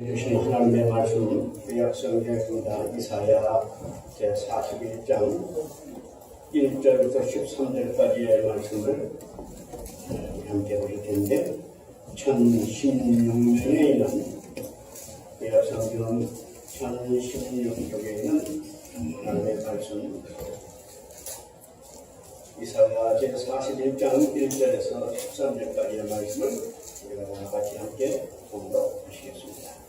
주신 하나님의 말씀 구약성경 구다 이사야 제41장 1절부터 13절까지의 말씀을 함께 보실 텐데 1016년에 있는 구약성경 1016쪽에 있는 하나님의 말씀 이사야 제41장 1절에서 13절까지의 말씀을 우리가 같이 함께 공독하시겠습니다.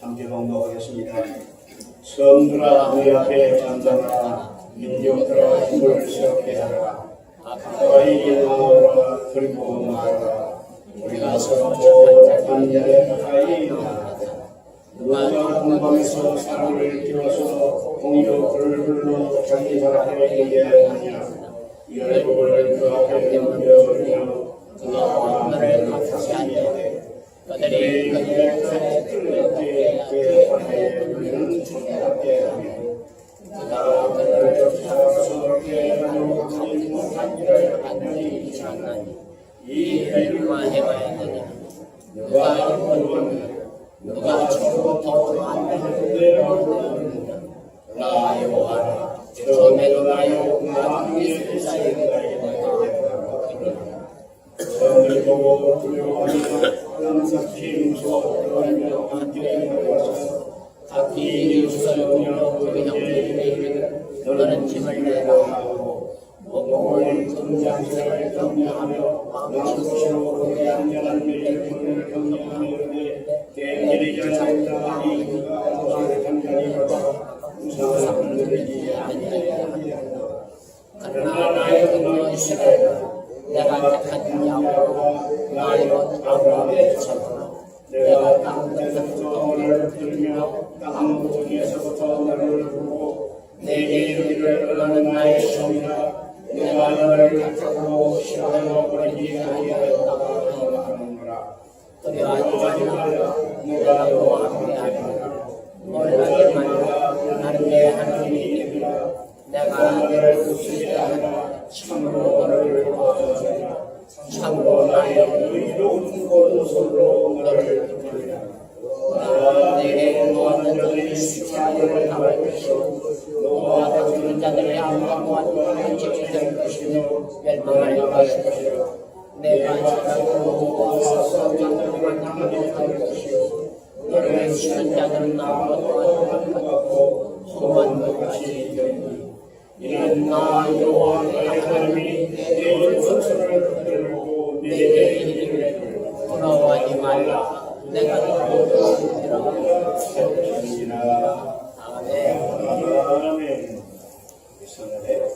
함께 공독하겠습니다. 성들아 내 앞에 잠잠하라. 민족들아 힘을 세우게 하라. 가까이 나오라. 들고 나오라. 우리가 서로 단절에 가까이 나가자. 누가 공방에서 사람을 끼워서 공격을 불러 자기 사람에게 얘기하느냐. 열국을 그 앞에 넘겨주며 그가 왕들을 탓하게 그들이 그들의 칼에 뚫을 때에 그의 발에 우리는 죽게 하며 그가 그들을 쫓아가서 깨어나고 가지 못한 일을 안전히 이상하니 이 일만 해봐야 되냐. 누가 이루었느냐. 누가 처음부터 만드는데 얻느냐. 나 여호와라. 처음에도 나여 나중에 세상에 성을 보고 두려워하며 항상 무서워 떨며 함께 걸어서 각기 일수하며 그 형제에게 이르되 너는 짐을 내라 하고 목공을 금장실을 경배하며 왕수시로 그의 안전한 밀물을 경배하며 이르되 깨길이 전하니 그가 도시를 단단히 걸어 우상을 들이지 아니하였다. 그러나 나의 근원 이스라엘아 내가 택한 야곱과 나의 것 아브라함의 자손아 내가 땅 끝에서부터 너를 들으며 땅 무지에서부터 너를 부르고 내게 이르기를 너는 나의 시험이라 내가 너를 택하고 싫어하여 버리지 아니하였다고 하는구나. 그러나 이러지 말라. 내가 너와 함께하리라. 놀라지 말라. 나는 내 하나님이니라. 내가 너를 붙이게 하라. 참으로 너를 도와주리라. 참으로 나의 의로운 오른손으로 너를 이끌리라. 나와 내게 노하는 자들의 수치를 당할 것이요 너와 다투는 자들의 암과 지키될 것이며 멸망할 것이요 내가 찾아보고 와서 자들을 당할 것이요 너를 치는 자들은 나와 도와주고 험한 것이 되니 이는 나 여호와 내 하나님이 내 전선을 들고 내게 이르기를 돌아오지 말라. 내가 너를 지키라. 아멘. 아멘. 성령의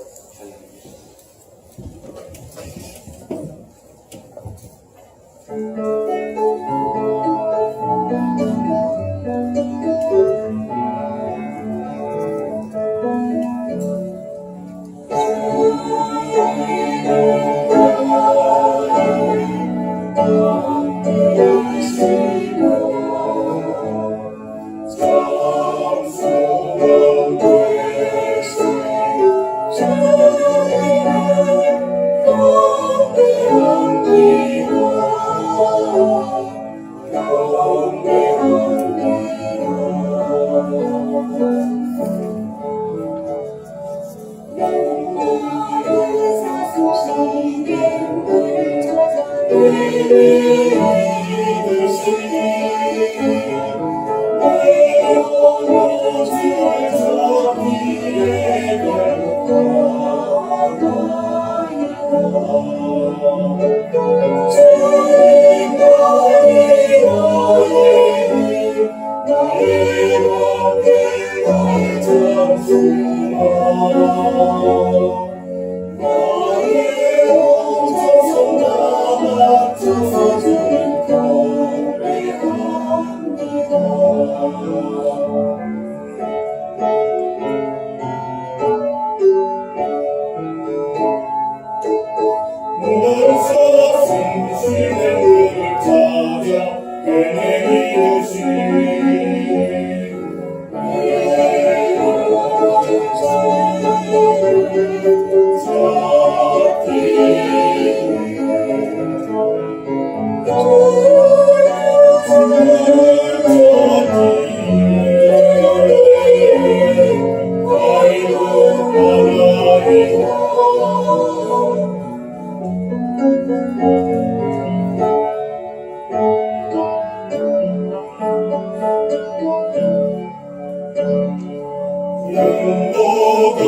영도가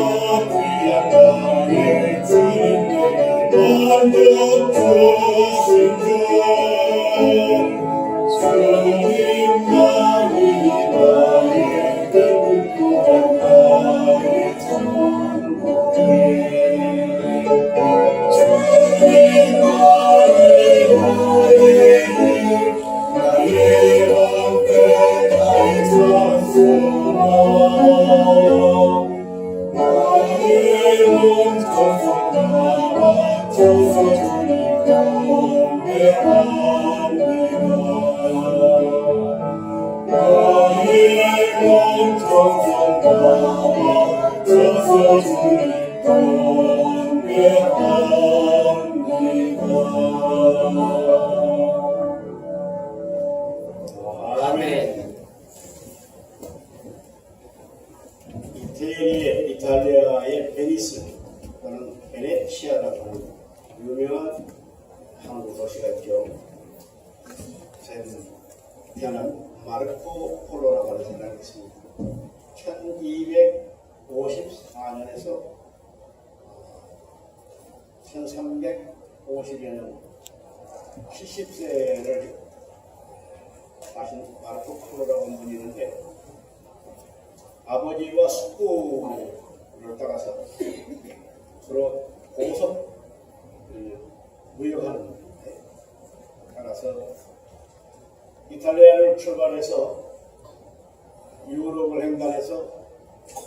귀한 나의 주님의 만족 주신 주님만이 나의 꿈꾸던 나의 천국이 주님만이 나의 방패 나의 찬송아 나의 온전성 나와줘서 주님 경배합니다. 나의 온전성 나와줘서 주님 경배합니다. 아멘. 이탈리아의 베니스 또는 베네치아라고 하는 유명한 항구 도시가 있죠. 태어난 마르코 폴로라고 하는 사람이 있습니다. 1254년에서 1350년 70세를 하신 마르코 폴로라고 하는 분이 있는데 아버지와 숙부를 따라서 서로 고속 무역하는 데 따라서 이탈리아를 출발해서 유럽을 횡단해서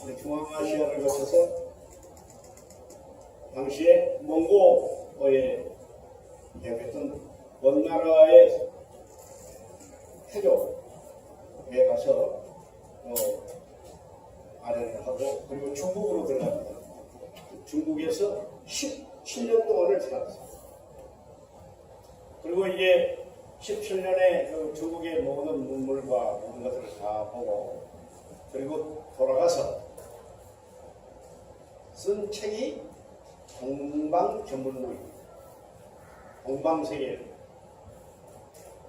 우리 중앙아시아를 거쳐서 당시에 몽고어에 대표했던 원나라의 태조에 가서 아련을 하고 그리고 중국으로 들어갑니다. 중국에서 17년 동안을 살았어요. 그리고 이제 17년에 그 중국의 모든 문물과 모든 것들을 다 보고 그리고 돌아가서 쓴 책이 동방견문록입니다. 동방세계.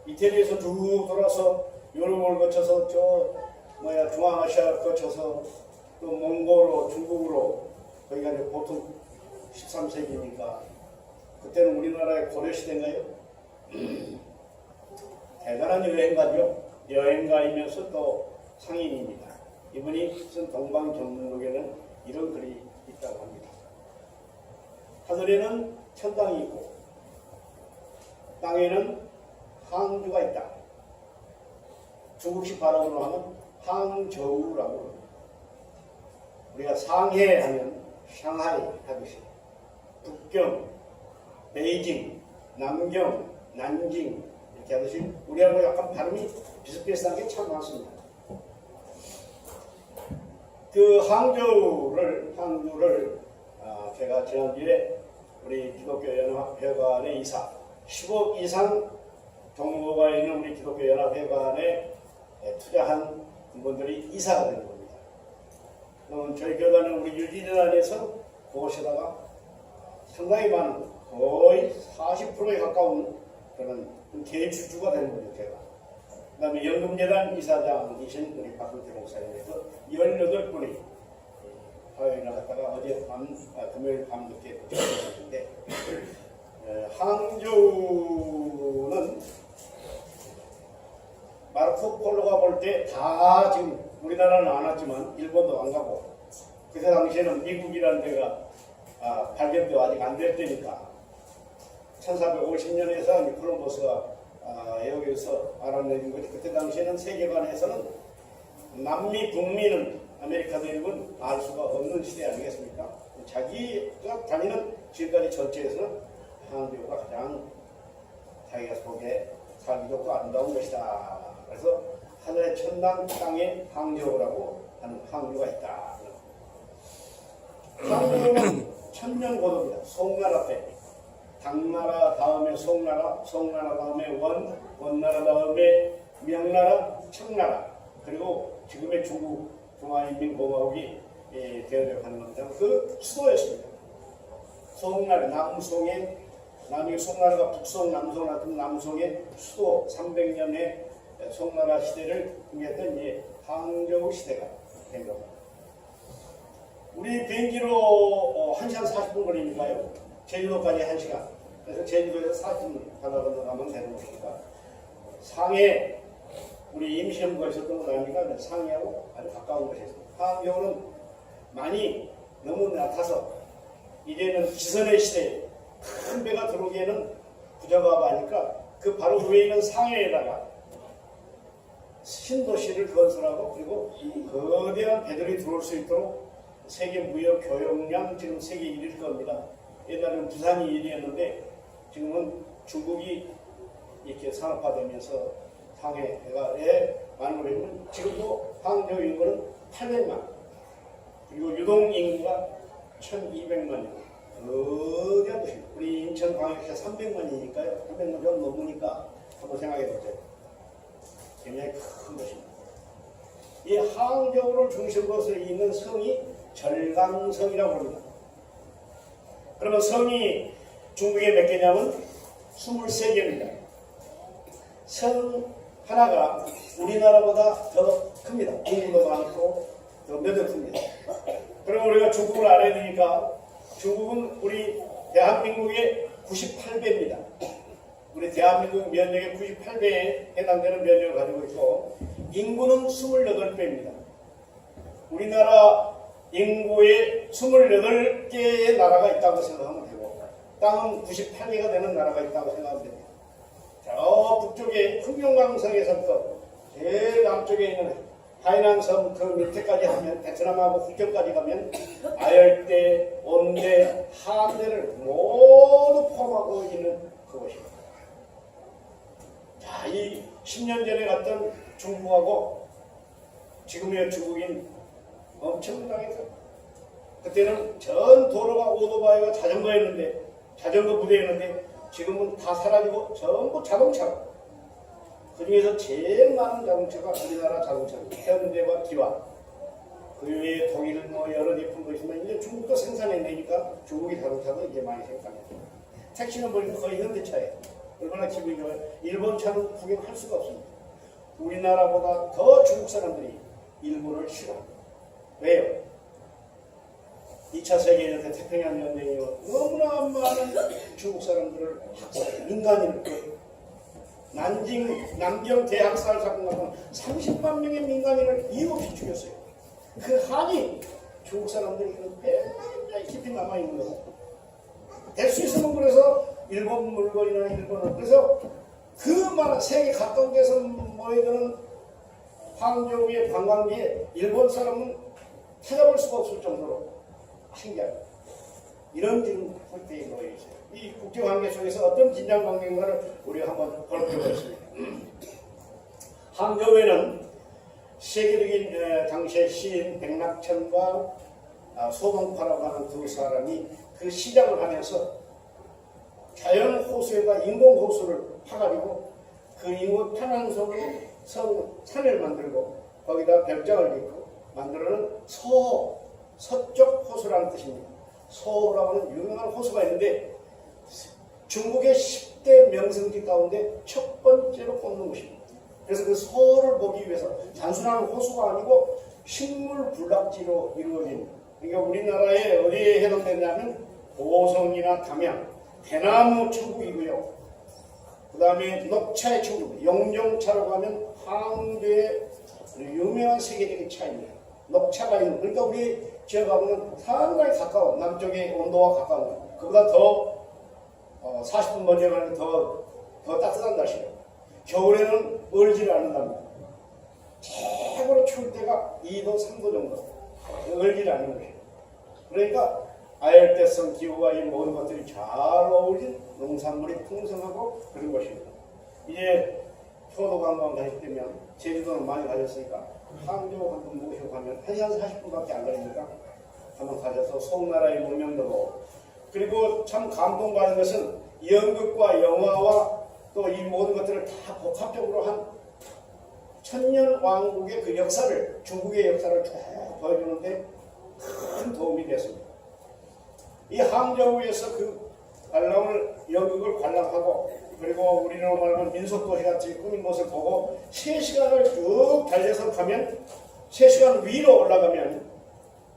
이태리에서 쭉 돌아서 유럽을 거쳐서 중앙아시아를 거쳐서 또 몽골로 중국으로 거기가 이제 보통 13세기니까 그때는 우리나라의 고려시대인가요? 대단한 여행가죠. 여행가이면서 또 상인입니다. 이분이 쓴 동방견문록에는 이런 글이 있다고 합니다. 하늘에는 천당이 있고 땅에는 항주가 있다. 중국식 발음으로 하면 항저우라고 합니다. 우리가 상해 하면 샹하이 하듯이 북경, 베이징, 남경, 난징 이렇게 하듯이 우리하고 약간 발음이 비슷비슷한 게 참 많습니다. 그 항주를 제가 지난주에 우리 기독교연합회관의 이사 10억 이상 정보가 있는 우리 기독교연합회관에 투자한 분들이 이사가 되는 겁니다. 저희 교단은 우리 유진단에서 그곳에다가 상당히 많은 거의 40%에 가까운 그런 대주주가 되는 거죠. 제가. 그 다음에 연금재단 이사장이신 우리 박근태 목사님에서 18분이 화요일에 갔다가 어제 금요일 밤늦게 도착했는데 항저우는 마르코 폴로가 볼 때 다 지금 우리나라는 안 왔지만 일본도 안 가고 그때 당시에는 미국이라는 데가 발견도 아직 안 될 때니까 1450년에서 콜럼버스가 여기서 알아내린 거지. 그때 당시에는 세계관에서는 남미, 북미는 아메리카 대륙은 알 수가 없는 시대 아니겠습니까? 자기가 다니는 지금까지 전체에서는 항저우가 가장 자기가 속에 살기도 아름다운 것이다. 그래서 하늘의 천당 땅에 항저우라고 하는 항저우가 있다. 항저우는 천년고도입니다. 송나라 때. 당나라 다음에 송나라, 송나라 다음에 원나라 다음에 명나라, 청나라, 그리고 지금의 중국 중화인민공화국이 되어가는 겁니다. 그 수도였습니다. 송나라, 남송의 나중에 송나라가 북송, 남송 같은 남송의 수도 300년의 송나라 시대를 풍미했던 항저우 시대가 된 겁니다. 우리 비행기로 1시간 40분 걸리니까요. 제주도까지 1시간. 그래서 제주도에서 40분 바다 건너가면 되는 것이니까 상해 우리 임시정부가 있었던 거 아닙니까? 상해하고 아주 가까운 곳에 있습니다. 항저우는 많이 너무 낮아서 이제는 지선의 시대에 큰 배가 들어오기에는 부적합하니까 그 바로 위에 있는 상해에다가 신도시를 건설하고 그리고 거대한 배들이 들어올 수 있도록 세계 무역 교역량 지금 세계 1위일 겁니다. 옛날에는 부산이 1위였는데 지금은 중국이 이렇게 산업화되면서 상해가 많은 걸 했고 지금도 항저우 인구는 800만 그리고 유동 인구가 1200만이고 거대한 도시입니다. 우리 인천광역시가 300만이니까요. 300만 좀 넘으니까 한번 생각해 보세요. 굉장히 큰 것입니다. 이 항저우를 중심으로 서 있는 성이 절강성이라고 합니다. 그러면 성이 중국에 몇 개냐면 23개입니다. 성 하나가 우리나라보다 더 큽니다. 인구도 많고 더 면도 큽니다. 그럼 우리가 중국을 알아야 되니까 중국은 우리 대한민국의 98배입니다. 우리 대한민국 면적의 98배에 해당되는 면적을 가지고 있고 인구는 28배입니다. 우리나라 인구의 28개의 나라가 있다고 생각하면 되고 땅은 98개가 되는 나라가 있다고 생각하면 됩니다. 저 북쪽에 흑룡강성에서부터 제일 남쪽에 있는 하이난섬 그 밑에까지 하면 베트남하고 국경까지 가면 아열대, 온대, 한대를 모두 포함하고 있는 그곳입니다. 자, 이 10년 전에 갔던 중국하고 지금의 중국인 엄청나게 그때는 전 도로가 오토바이와 자전거였는데 자전거 부대였는데 지금은 다 사라지고 전부 자동차로 그 중에서 제일 많은 자동차가 우리나라 자동차입니다. 현대와 기아 그 외에 독일 뭐 여러 제품도 있지만 이제 중국도 생산해내니까 중국의 자동차도 이제 많이 생산해요. 택시는 보니까 거의 현대차예요. 얼마나 기분이 좋아요. 일본 차는 구경할 수가 없습니다. 우리나라보다 더 중국 사람들이 일본을 싫어합니다. 왜요? 2차 세계대전 태평양 전쟁이 너무나 많은 중국 사람들을 학살, 민간인을 난징, 남경 대학살 사건 같은 30만 명의 민간인을 이유 없이 죽였어요. 그 한이 중국 사람들이 굉장히 깊이 남아있는 거예요. 될 수 있으면 그래서 일본 물건이나 일본을 그래서 그 많은 세계 가까운 데서 모여드는 항저우의 관광지에 일본 사람은 찾아볼 수가 없을 정도로 신기합니다. 이런 지금 폴대에 놓여 있어요. 이 국제관계 속에서 어떤 긴장관계인가를 우리가 한번 살펴보겠습니다. 항저우에는 세계적인 당시의 시인 백낙천과 소동파라고 하는 두 사람이 그 시작을 하면서 자연 호수에다 인공 호수를 파가지고 그 인공 편안성으로 산을 만들고 거기다 별장을 짓고 만들어는 서쪽 호수라는 뜻입니다. 서호라고 하는 유명한 호수가 있는데 중국의 10대 명승지 가운데 첫 번째로 꼽는 곳입니다. 그래서 그 서호를 보기 위해서 단순한 호수가 아니고 식물 군락지로 이루어진 그러니까 우리나라에 어디에 해당되냐면 고성이나 담양, 대나무 천국이고요. 그 다음에 녹차의 천국, 영종차라고 하면 항저우의 유명한 세계적인 차입니다. 녹차가 있는 그러니까 우리 지역하고는 상당히 가까워 남쪽의 온도와 가까운 거. 그보다 더 40분 먼저 가는 더 따뜻한 날씨예요. 겨울에는 얼지를 않는답니다. 최고로 추울 때가 2도 3도 정도 얼지를 않는 것이에요. 그러니까 아열대성 기후와 이 모든 것들이 잘 어울린 농산물이 풍성하고 그런 것입니다. 이제 효도 관광 가실 때면 제주도는 많이 가셨으니까 항저우 한번 모시고 가면 1시간 40분밖에 안 걸리니까 한번 가셔서 송나라의 문명도 보고 그리고 참 감동받은 것은 연극과 영화와 또 이 모든 것들을 다 복합적으로 한 천년 왕국의 그 역사를 중국의 역사를 쭉 보여주는데 큰 도움이 됐습니다. 이 항저우에서 그 관람을 연극을 관람하고 그리고 우리로 말하면 민속도시같이 꾸민 곳을 보고 3시간을 쭉 달려서 가면 3시간 위로 올라가면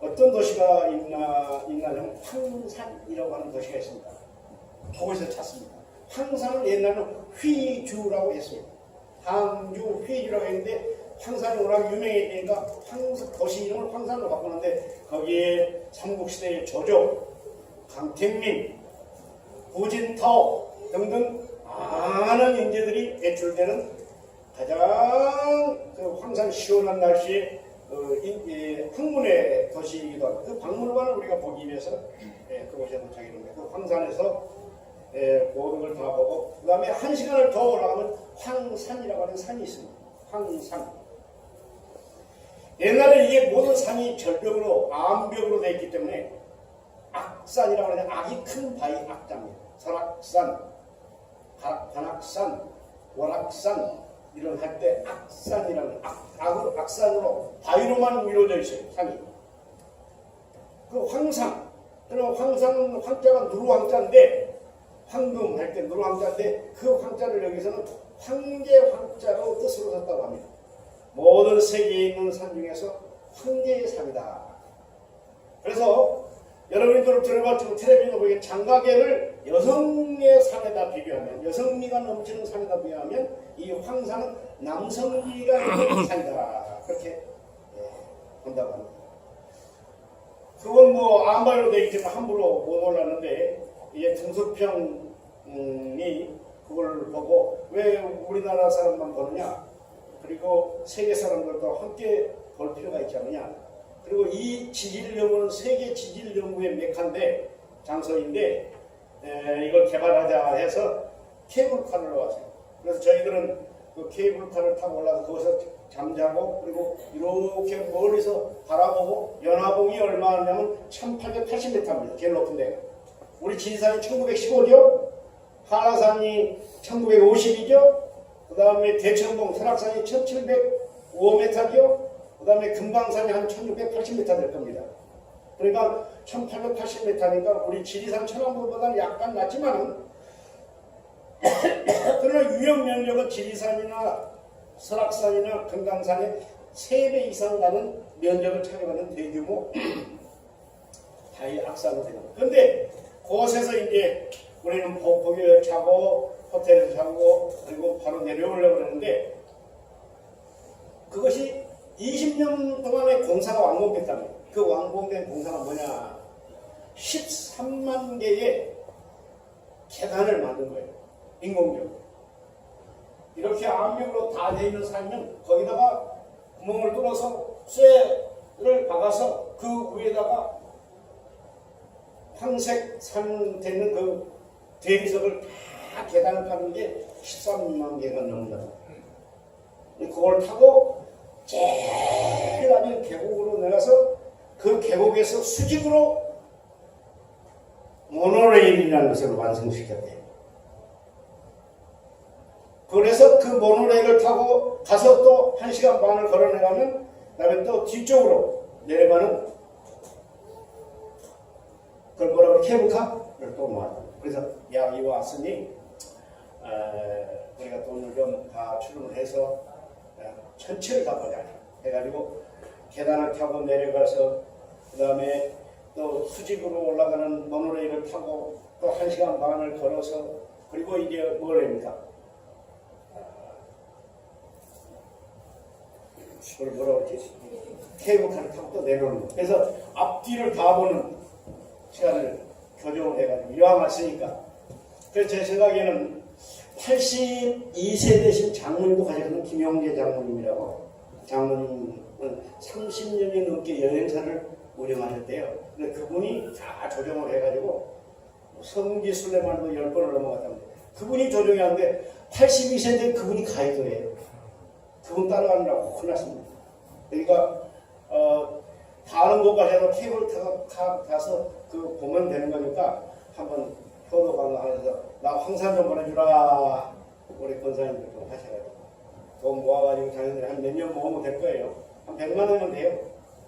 어떤 도시가 있나는 황산이라고 하는 도시가 있습니다. 거기서 찾습니다. 황산은 옛날에는 휘주라고 했습니다. 항주 휘주라고 했는데 황산이 워낙 유명해지니까 도시 이름을 황산으로 바꾸는데 거기에 삼국시대의 조조, 강택민, 부진타오 등등 많은 인재들이 배출되는 가장 그 황산 시원한 날씨에 학문의 도시이기도 하고 그 박물관을 우리가 보기 위해서 그곳에 도착했는데 그 황산에서 모든 걸 다 보고 그 다음에 1시간을 더 올라가면 황산이라고 하는 산이 있습니다. 황산. 옛날에 이게 모든 산이 절벽으로 암벽으로 되어 있기 때문에 악산이라고 하는 악이 큰 바위 악자입니다. 설악산, 관악산, 월악산 이런 할 때 악산이라는 악산으로 바위로만 이루어져 있어요. 산이. 그 황산, 그럼 황산은 황자가 누르황자인데 황금 할 때 누르황자인데 그 황자를 여기서는 황제 황자로 뜻으로 썼다고 합니다. 모든 세계에 있는 산 중에서 황제의 산이다. 그래서 여러분들 들어봤지만 텔레비전에 보기에 장가계를 여성의 산에다 비교하면 여성미가 넘치는 산에다 비교하면 이 황산은 남성미가 있는 산이다. 그렇게 본다고 합니다. 그건 뭐 안발로 되어 있지만 함부로 못 올랐는데 이게 등소평이 그걸 보고 왜 우리나라 사람만 보느냐 그리고 세계 사람들도 함께 볼 필요가 있지 않느냐. 그리고 이 지질연구는 세계 지질연구의 메카인데 장소인데 이걸 개발하자 해서 케이블카를 왔어요. 그래서 저희들은 그 케이블카를 타고 올라서 거기서 잠자고 그리고 이렇게 멀리서 바라보고 연화봉이 얼마냐면 1880m입니다. 제일 높은 데가. 우리 지리산이 1915죠. 한라산이 1950이죠. 그 다음에 대천봉 설악산이 1705m죠. 그 다음에 금강산이 한 1680m 될 겁니다. 그러니까 1880m니까 우리 지리산 천왕봉보다는 약간 낮지만은 그러나 유역 면적은 지리산이나 설악산이나 금강산의 3배 이상 나는 면적을 차지하는 대규모 다이 악산으로 되는 거예요. 그런데 그곳에서 이제 우리는 거기에 자고 호텔에서 자고 그리고 바로 내려오려고 그러는데 그것이 20년 동안의 공사가 완공됐다면 그 완공된 공사가 뭐냐 13만 개의 계단을 만든 거예요. 인공적으로. 이렇게 암벽으로 다 되어 있는 산이면 거기다가 구멍을 뚫어서 쇠를 박아서 그 위에다가 황색 산 되는 그 대리석을 다 계단을 까는 게 13만 개가 넘는다. 그걸 타고 제일 낮은 계곡으로 내려서 그 계곡에서 수직으로 모노레일이라는 것을 완성시켰대요. 그래서 그 모노레일을 타고 가서 또 1시간 반을 걸어내가면 그다음에 또 뒤쪽으로 내려가는 그걸 뭐라고 케이블카를 또 모았다. 그래서 야 이거 왔으니 우리가 돈을 좀 다 출금을 해서 전체를 다 보자 해가지고 계단을 타고 내려가서 그 다음에 또 수직으로 올라가는 모노레일을 타고 또 1시간 반을 걸어서 그리고 이제 뭘 합니까? 그걸 뭐라고 했지? 케이블카를 타고 또 내려오는 거. 그래서 앞뒤를 다 보는 시간을 교정을 해가지고 이왕 왔으니까. 그래서 제 생각에는 82세 되신 장모님도 가셨거든. 김용재 장모님이라고. 장모님은 30년이 넘게 여행사를 운영하셨대요. 근데 그분이 다 조정을 해가지고 성지 순례만도 10번을 넘어갔답니다. 그분이 조정이 하는데 82세인데 그분이 가이드예요. 그분 따라가느라고 혼났습니다. 그러니까 다른 곳 가셔서 케이블카 타서 그 보면 되는 거니까 한번 효도 관광해서 나 황산 좀 보내주라. 우리 권사님들 좀 하셔가지고 돈 모아가지고 자기들이 한 몇 년 모으면 될 거예요. 한 100만 원이면 돼요.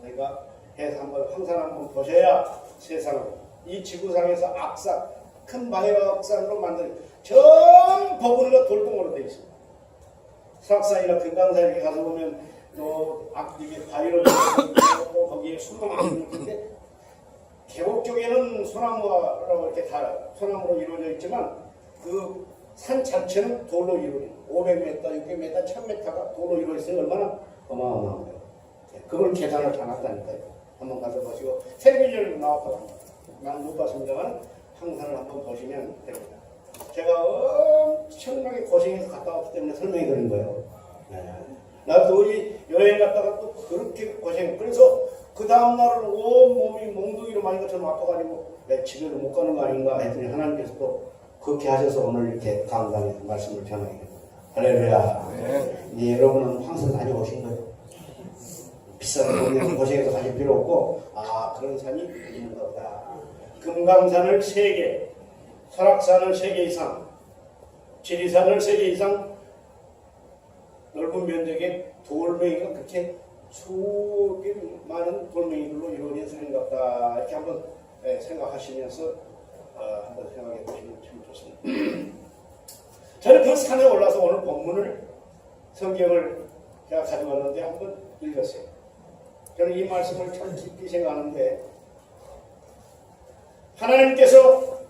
그러니까 해서 한번 황산 한번 보셔야 세상을 이 지구상에서 악산 큰 마약산으로 만든 전부 버블과 돌덩어리로 되어 있습니다. 설악산이나 금강산 이렇게 가서 보면 또 이게 바위로 또 거기에 수목이 있는데 계곡 쪽에는 소나무라고 이렇게 다 소나무로 이루어져 있지만 그 산 자체는 돌로 이루어진 500m, 600m, 1000m가 돌로 이루어져 얼마나 어마어마한가요. 그걸 계산을 다 놨다니까요. 한번 가서 보시고 텔레비전에 나왔다고 난 못 봤습니다만 항상을 한번 보시면 됩니다. 제가 엄청나게 고생해서 갔다 왔기 때문에 설명이 되는 거예요. 나도 여행 갔다가 또 그렇게 고생. 그래서 그 다음날은 온몸이 몽둥이로 많이 것처럼 아파가지고 내 집에도 못 가는 거 아닌가 했더니 하나님께서 또 그렇게 하셔서 오늘 이렇게 강단에서 말씀을 전하게 됩니다. 할렐루야. 네. 여러분은 항상 다녀오신 거예요. 비싼 돈에서 고생해서 가실 필요 없고 그런 산이 있는 거다. 금강산을 3개, 설악산을 3개 이상, 지리산을 3개 이상 넓은 면적의 돌멩이가 그렇게 수없이 많은 돌멩이들로 이루어진 산인 것 같다. 이렇게 한번 생각하시면서 한번 생각해 보시면 참 좋습니다. 저는 그 산에 올라서 오늘 본문을 성경을 제가 가져왔는데 한번 읽었어요. 저는 이 말씀을 참 깊이 생각하는데 하나님께서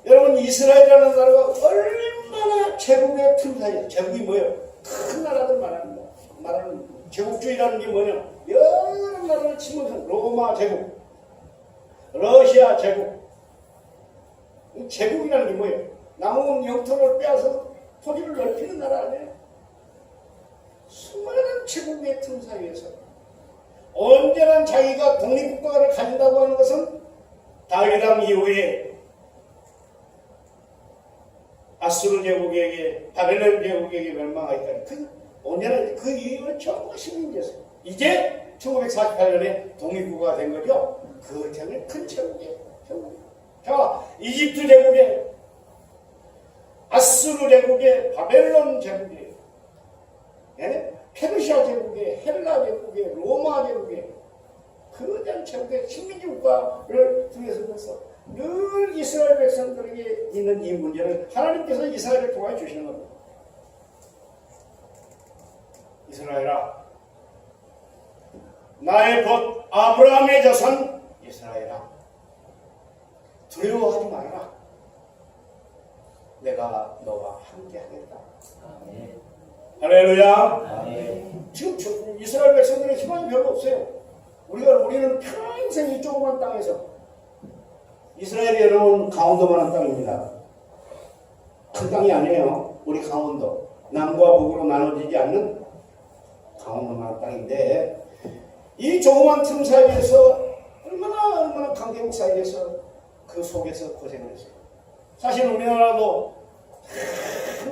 여러분 이스라엘이라는 나라가 얼마나 제국의 틈 사이에 제국이 뭐예요? 큰 나라들 말하는 제국주의라는 게 뭐냐? 여러 나라를 침범한 로마 제국, 러시아 제국. 제국이라는 게 뭐예요? 남은 영토를 빼앗아서 토지를 넓히는 나라 아니에요? 수많은 제국의 틈 사이에서 언제나 자기가 독립국가를 가진다고 하는 것은 다윗왕 이후에 아수르 제국에게 바벨론 제국에게 멸망하였다니 언제나 그 이유는 전부 식민지였어요. 이제 1948년에 독립국가가 된 거죠. 그 전에 큰 제국이에요. 자, 이집트 제국에 아수르 제국에 바벨론 제국에 페르시아 제국에 헬라 제국에 로마 제국에 거대한 제국의 식민지 국가를 등에서 늘 이스라엘 백성들에게 있는 이 문제는 하나님께서 이스라엘을 통하여 주시는 겁니다. 이스라엘아, 나의 벗 아브라함의 자손 이스라엘아, 두려워하지 말아라. 내가 너와 함께 하겠다. 아멘. 할렐루야. 아멘. 지금 이스라엘 백성들의 희망이 별로 없어요. 우리는 평생 이 조그만 땅에서 이스라엘이 여러분 강원도만한 땅입니다. 큰 땅이 아니에요. 우리 강원도 남과 북으로 나눠지지 않는 강원도만한 땅인데 이 조그만 틈 사이에서 얼마나 강대국 사이에서 그 속에서 고생을 했어요. 사실 우리나라도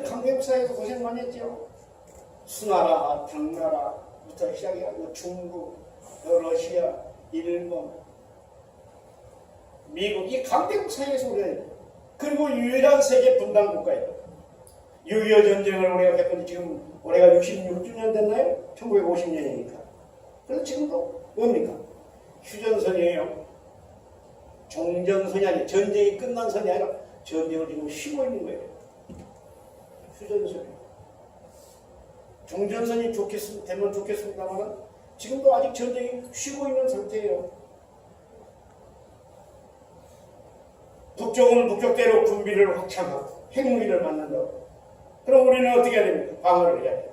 강대국 사이에서 고생 많이 했죠. 수나라, 당나라부터 시작해가지고 중국, 러시아, 일본, 미국 이 강대국 사이에서 우리는 그리고 유일한 세계 분단 국가예요. 6.25 전쟁을 우리가 겪은 지금 올해가 66주년 됐나요? 1950년이니까. 그래서 지금도 뭡니까? 휴전선이에요. 종전선이 아니에요. 전쟁이 끝난 선이 아니라 전쟁을 지금 쉬고 있는 거예요. 휴전선이. 종전선이 되면 좋겠습니다만 지금도 아직 전쟁이 쉬고 있는 상태예요. 북쪽은 북쪽대로 군비를 확장하고 핵무기를 만든다고. 그럼 우리는 어떻게 해야 됩니까? 방어를 해야 돼요.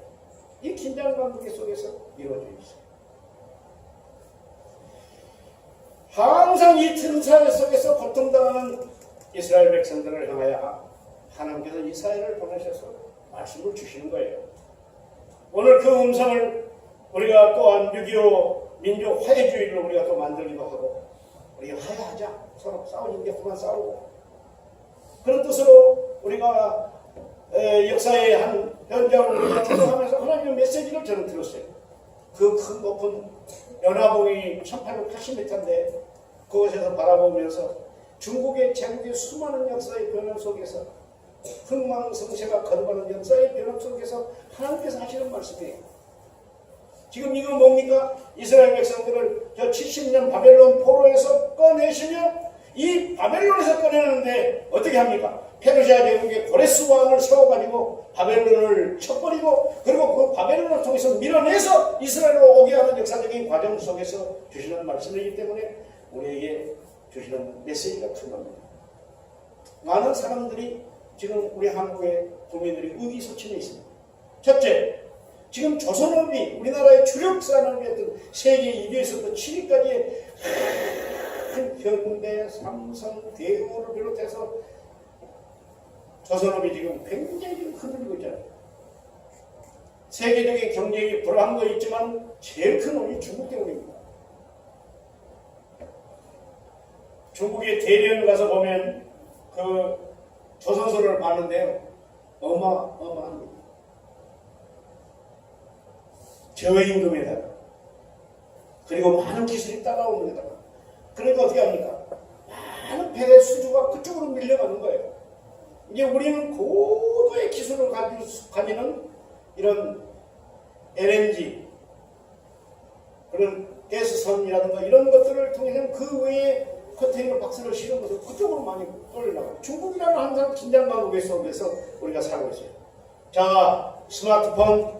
이 긴장 관계 속에서 이루어져 있어요. 항상 이 틈사이 속에서 고통당하는 이스라엘 백성들을 향하여 하나님께서 이스라엘을 보내셔서 말씀을 주시는 거예요. 오늘 그 음성을 우리가 또한 6.25 민족 화해주의를 우리가 또 만들기도 하고 우리가 화해하자. 서로 싸우는 게 그만 싸우고 그런 뜻으로 우리가 역사의 한 현장을 우리가 조정하면서 하나님의 메시지를 저는 들었어요. 그 큰 높은 연화봉이 1880m인데 그곳에서 바라보면서 중국의 제국의 수많은 역사의 변화 속에서 흥망성쇠가 거듭하는 역사의 변화 속에서 하나님께서 하시는 말씀이에요. 지금 이건 뭡니까? 이스라엘 백성들을 저 70년 바벨론 포로에서 꺼내시며 이 바벨론에서 꺼내는데 어떻게 합니까? 페르시아 제국의 고레스 왕을 세워가지고 바벨론을 쳐버리고 그리고 그 바벨론을 통해서 밀어내서 이스라엘로 오게 하는 역사적인 과정 속에서 주시는 말씀이기 때문에 우리에게 주시는 메시지가 큰 겁니다. 많은 사람들이 지금 우리 한국의 국민들이 의기소침해 있습니다. 첫째, 지금 조선업이 우리나라의 주력 산업이었던 세계 1위에서부터 7위까지의 현대, 삼성, 대우를 비롯해서 조선업이 지금 굉장히 지금 흔들리고 있잖아요. 세계적인 경쟁이 불안한 거 있지만 제일 큰 원인이 중국 때문입니다. 중국의 대련을 가서 보면 그 조선소를 봤는데요. 어마어마합니다. 저임금에다가 그리고 많은 기술이 따라오는 데다가 그러니까 어떻게 합니까? 많은 배 수주가 그쪽으로 밀려가는 거예요. 이제 우리는 고도의 기술을 가지는 이런 LNG 그런 가스선이라든가 이런 것들을 통해서 그 외에 컨테이너 박스를 실은 것을 그쪽으로 많이 돌려나가요. 중국이라는 항상 긴장감 속에서 우리가 살고 있어요. 자, 스마트폰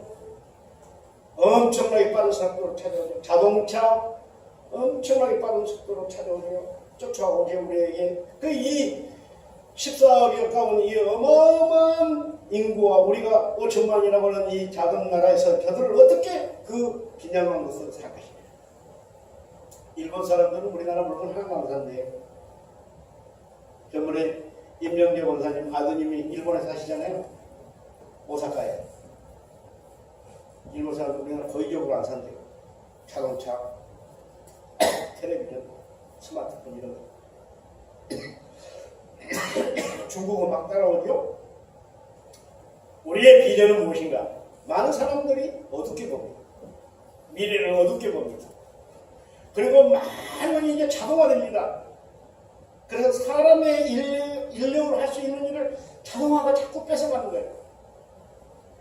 엄청나게 빠른 속도로 찾아오죠. 자동차 엄청나게 빠른 속도로 찾아오죠. 쫓아오게 우리에게 이 14억에 가까운 이 어마어마한 인구와 우리가 5천만이라고 하는 이 작은 나라에서 저들을 어떻게 그 긴장한 것을 살 것이냐. 일본 사람들은 우리나라 물건 하나도 안 산대요. 전번에 임명재 원사님 아드님이 일본에 사시잖아요. 오사카에. 일본 사람들 우리나라 거의적으로 안 산대요. 자동차, 텔레비전, 스마트폰 이런 거. 중국은 막 따라오죠. 우리의 비전은 무엇인가? 많은 사람들이 어둡게 봅니다. 미래를 어둡게 봅니다. 그리고 많은 이제 자동화됩니다. 그래서 사람의 인력으로 할 수 있는 일을 자동화가 자꾸 뺏어가는 거예요.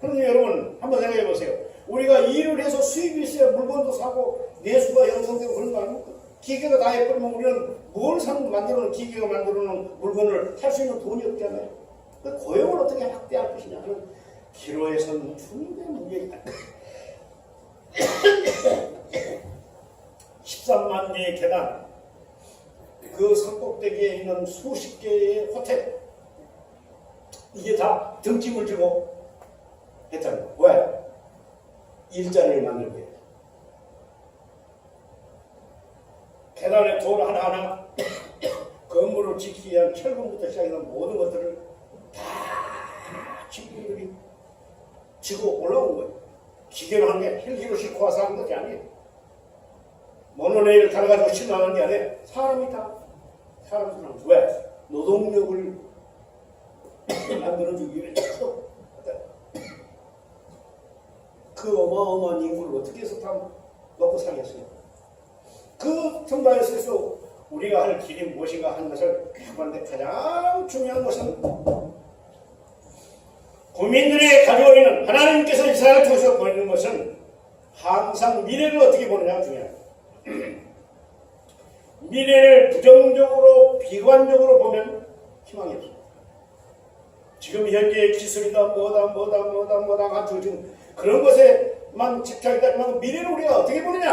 그럼 여러분 한번 생각해 보세요. 우리가 일을 해서 수입이 있어야 물건도 사고 내수가 형성되고 그런 거 아닙니까? 기계가 다 해버리면 우리는 뭘 만들어놓은 기계가 만들어놓은 물건을 살 수 있는 돈이 없잖아요. 그 고용을 어떻게 확대할 것이냐 하는 기로에선 충분히 문제가 있다. 13만 개의 계단, 그 산꼭대기에 있는 수십 개의 호텔, 이게 다 등짐을 지고 했잖아요. 왜? 일자리를 만들고 해요. 계단에 돌 하나하나 건물을 지키기 위한 철근부터 시작해서 모든 것들을 다 직분들이 지고 올라온 거예요. 기계로 한 게 헬기로 싣고 와서 하는 것이 아니에요. 모노레일을 달아가지고 실망하는 게 아니에요. 사람이 다 사람들은 왜? 노동력을 만들어주기 위해서 그 어마어마한 인구를 어떻게 해서 다 먹고 살겠어요? 그 틈바에서 우리가 할 길이 무엇인가 하는 것을 하는데 가장 중요한 것은 국민들이 가지고 있는 하나님께서 이스라엘을 통해서 보이는 것은 항상 미래를 어떻게 보느냐가 중요해요. 미래를 부정적으로 비관적으로 보면 희망이 없습니다. 지금 현재의 기술이다 뭐다 가지고 지금 그런 것에만 집착이다 하면 미래를 우리가 어떻게 보느냐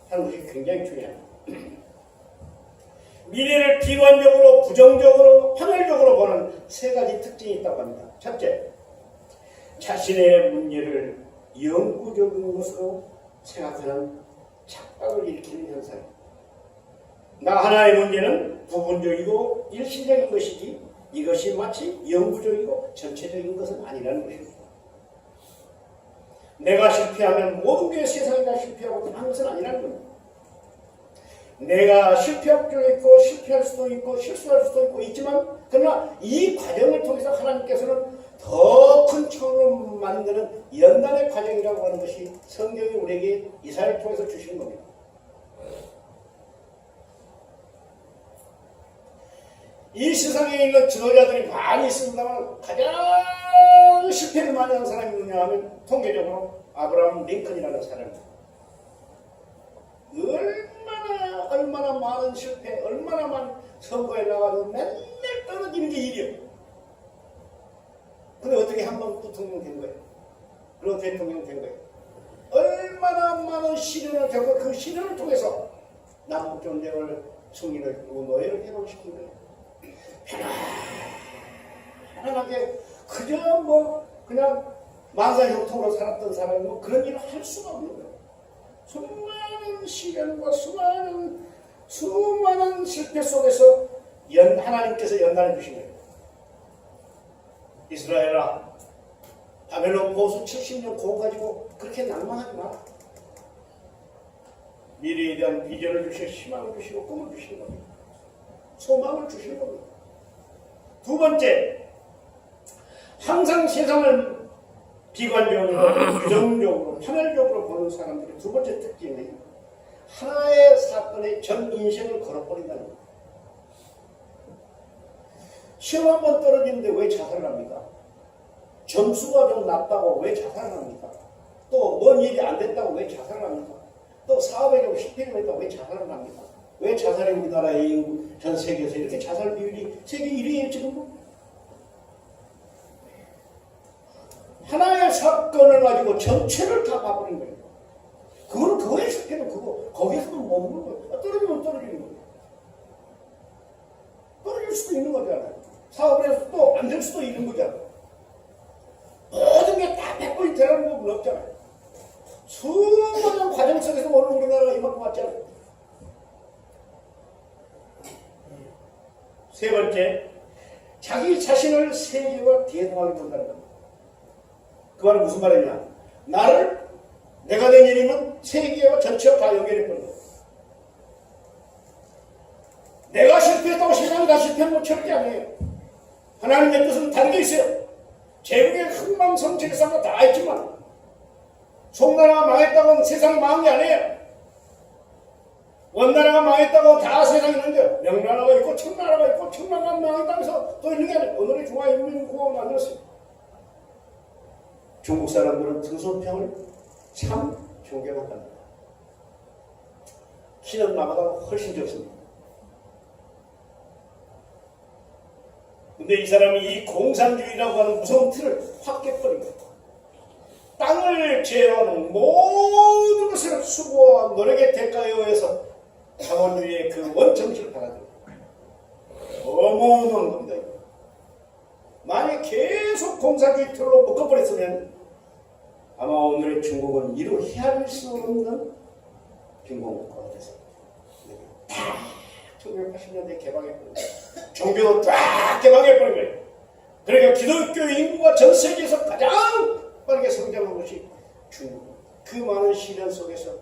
하는 것이 굉장히 중요합니다. 미래를 비관적으로 부정적으로 환멸적으로 보는 세 가지 특징이 있다고 합니다. 첫째, 자신의 문제를 영구적인 것으로 생각하는 착각을 일으키는 현상입니다. 나 하나의 문제는 부분적이고 일시적인 것이지 이것이 마치 영구적이고 전체적인 것은 아니라는 것입니다. 내가 실패하면 모든 게 세상이 다 실패하고 그런 것은 아니라는 겁니다. 내가 실패할 수도 있고 실패할 수도 있고 실수할 수도 있고 있지만 그러나 이 과정을 통해서 하나님께서는 더 큰 처음을 만드는 연단의 과정이라고 하는 것이 성경이 우리에게 이사야를 통해서 주시는 겁니다. 이 세상에 있는 지도자들이 많이 있습니다만 가장 실패를 많이 하는 사람이 누구냐 하면 통계적으로 아브라함 링컨이라는 사람입니다. 얼마나 얼마나 많은 실패, 얼마나 많은 선거에 나가도 맨날 떨어지는 게 일이에요. 근데 어떻게 한 번 부통령 된 거예요? 그리고 대통령 된 거예요. 얼마나 많은 시련을 겪고 그 시련을 통해서 남북전쟁을 승리를 노예를 해방시킨 거예요. 편안하게 그저 뭐 그냥 만사형통으로 살았던 사람이 뭐 그런 일을 할 수가 없는 거예요. 수많은 시련과 수많은 실패 속에서 하나님께서 연단해 주신 거예요. 이스라엘아, 바벨론 보수 70년 고 가지고 그렇게 낭만하지 마라. 미래에 대한 비전을 주시고 희망을 주시고 꿈을 주시는 겁니다. 소망을 주시는 겁니다. 두 번째, 항상 세상을 비관적으로, 부정적으로, 편협적으로 보는 사람들의 두 번째 특징이 하나의 사건에 전 인생을 걸어버린다는 겁니다. 시험 한 번 떨어지는데 왜 자살을 합니까? 점수가 좀 낮다고 왜 자살을 합니까? 또 뭔 일이 안 됐다고 왜 자살을 합니까? 또 사업에 좀 실패를 했다고 왜 자살을 합니까? 왜 자살이 우리나라의 인구 전 세계에서 이렇게 자살 비율이 세계 1위예요 지금? 하나의 사건을 가지고 전체를 다 봐버린 거예요. 그거는 그거의 실패는 그거. 거기서도 머무는 거예요. 떨어지면 떨어지는 거예요. 떨어질 수도 있는 거잖아요. 사업을 해서 또 안 될 수도 있는 거잖아요. 모든 게 다 100번이 되라는 법은 없잖아요. 수많은 과정 속에서 오늘 우리나라가 이만큼 왔잖아요. 세 번째, 자기 자신을 세계와 대등하게 본다는 겁니다. 그 말은 무슨 말이냐? 내가 된 일이면 세계와 전체와 다 연결해버린 거예요. 내가 실패했다고 세상이 다 실패한 건 절대 아니에요. 하나님의 뜻은 다른 게 있어요. 제국의 흥망성쇠상도 다 있지만 송나라가 망했다고 세상이 망한 게 아니에요. 원나라가 망했다고 다 세상이 있는데 명나라가 있고 청나라가 있고 청나라가 망했다면서 또 있는 게 아니에요. 오늘의 중화인민공화국을 만들었어요. 중국 사람들은 등소평을 참 존경한답니다. 키는 나보다 훨씬 적습니다. 근데 이 사람이 이 공산주의라고 하는 무서운 틀을 확 깨버립니다. 땅을 제어하는 모든 것을 수고와 노력의 대가에 의해서 자본주의의 그 원정신을 받아들입니다. 어마어마한 겁니다. 만약 계속 공산주의 틀로 묶어버렸으면 아마 오늘의 중국은 이루 헤아릴 수 없는 빈곤국가가 됐습니다. 다 1980년대에 개방해버린 거예요. 종교도 쫙 개방해버린 거예요. 그러니까 기독교 인구가 전 세계에서 가장 빠르게 성장한 것이 중국. 그 많은 시련 속에서